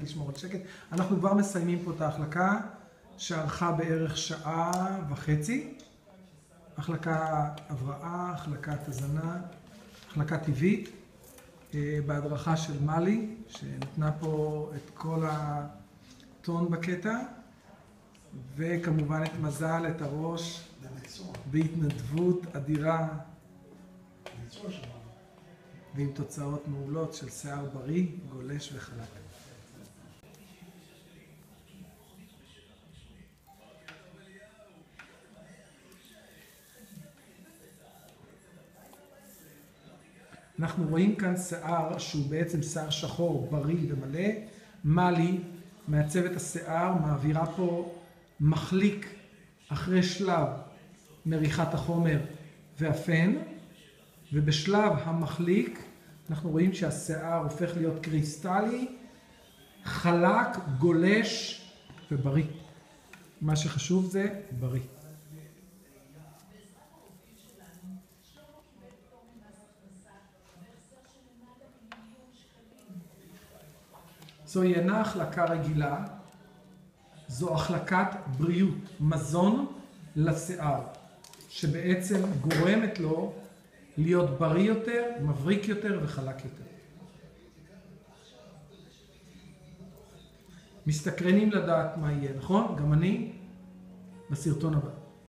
לשמור על שקט. אנחנו כבר מסיימים פה את ההחלקה שארכה בערך שעה וחצי. החלקה הבראה, החלקת הזנה, החלקה טבעית, בהדרכה של מלי, שנתנה פה את כל הטון בקטע, וכמובן את מזל, את הראש, בהתנדבות אדירה, ועם תוצאות מעולות של שיער בריא, גולש וחלק. אנחנו רואים כאן שיער שהוא בעצם שיער שחור, בריא ומלא. מלי מעצבת השיער, מעבירה פה מחליק אחרי שלב מריחת החומר והפן, ובשלב המחליק אנחנו רואים שהשיער הופך להיות קריסטלי, חלק, גולש ובריא. מה שחשוב זה בריא. זו אינה החלקה רגילה, זו החלקת בריאות, מזון לשיער, שבעצם גורמת לו להיות בריא יותר, מבריק יותר וחלק יותר. מסתקרנים לדעת מה יהיה, נכון? גם אני בסרטון הבא.